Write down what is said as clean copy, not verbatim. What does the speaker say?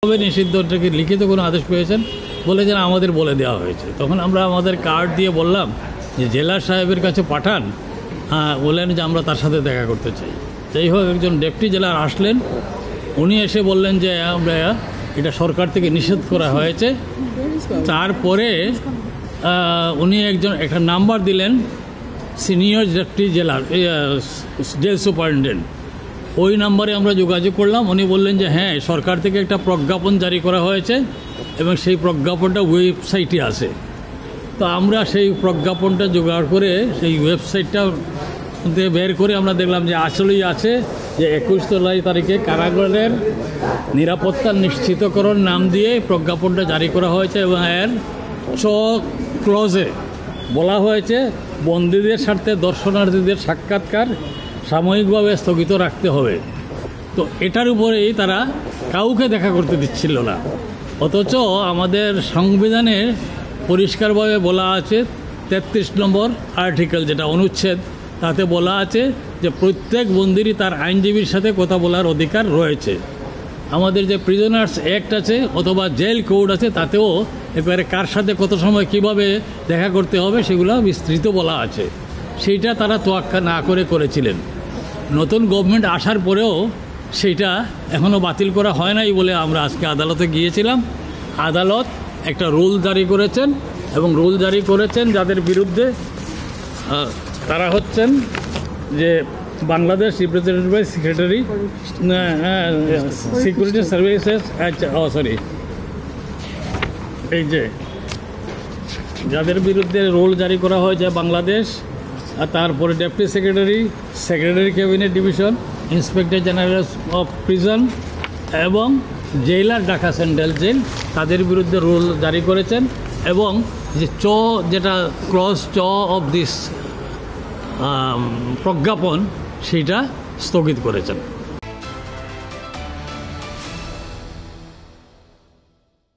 নিষিদ্ধটাকে লিখিত কোনো আদেশ পেয়েছেন বলেছেন আমাদের বলে দেওয়া হয়েছে। তখন আমরা আমাদের কার্ড দিয়ে বললাম যে জেলা সাহেবের কাছে পাঠান। বললেন যে আমরা তার সাথে দেখা করতে চাই। যাই হোক, একজন ডেপুটি জেলার আসলেন, উনি এসে বললেন যে আমরা এটা সরকার থেকে নিষেধ করা হয়েছে। তারপরে উনি একটা নাম্বার দিলেন senior deputy jailer jail superintendent. ওই নাম্বারে আমরা যোগাযোগ করলাম। উনি বললেন যে হ্যাঁ, সরকার থেকে একটা প্রজ্ঞাপন জারি করা হয়েছে এবং সেই প্রজ্ঞাপনটা ওয়েবসাইটে আছে। তো আমরা সেই প্রজ্ঞাপনটা জোগাড় করে সেই ওয়েবসাইটটা বের করে আমরা দেখলাম যে আসলেই আছে যে 21 তারিখে কারাগারের নিরাপত্তা নিশ্চিতকরণ নাম দিয়ে প্রজ্ঞাপনটা জারি করা হয়েছে এবং এর ক্লজে বলা হয়েছে বন্দীদের স্বার্থে দর্শনার্থীদের সাক্ষাৎকার সাময়িকভাবে স্থগিত রাখতে হবে। তো এটার উপরেই তারা কাউকে দেখা করতে দিচ্ছিল না। অথচ আমাদের সংবিধানে পরিষ্কারভাবে বলা আছে 33 নম্বর আর্টিকেল, যেটা অনুচ্ছেদ, তাতে বলা আছে যে প্রত্যেক বন্দীরই তার আইনজীবীর সাথে কথা বলার অধিকার রয়েছে। আমাদের যে প্রিজনার্স অ্যাক্ট আছে অথবা জেল কোড আছে, তাতেও এবারে কার সাথে কত সময় কিভাবে দেখা করতে হবে সেগুলো বিস্তৃত বলা আছে। সেইটা তারা তোয়াক্কা না করেছিলেন। নতুন গভর্নমেন্ট আসার পরেও সেইটা এখনও বাতিল করা হয় নাই বলে আমরা আজকে আদালতে গিয়েছিলাম। আদালত একটা রুল জারি করেছেন এবং রুল জারি করেছেন যাদের বিরুদ্ধে, তারা হচ্ছেন যে Bangladesh representative by secretary security services, এই যে যাদের বিরুদ্ধে রুল জারি করা হয়েছে বাংলাদেশ, আর তারপরে deputy secretary cabinet division, inspector general of prison এবং জেলার ঢাকা সেন্ট্রাল জেল, তাদের বিরুদ্ধে রুল জারি করেছেন এবং যে যেটা ক্লজ অফ দিস প্রজ্ঞাপন, সেইটা স্থগিত করেছেন।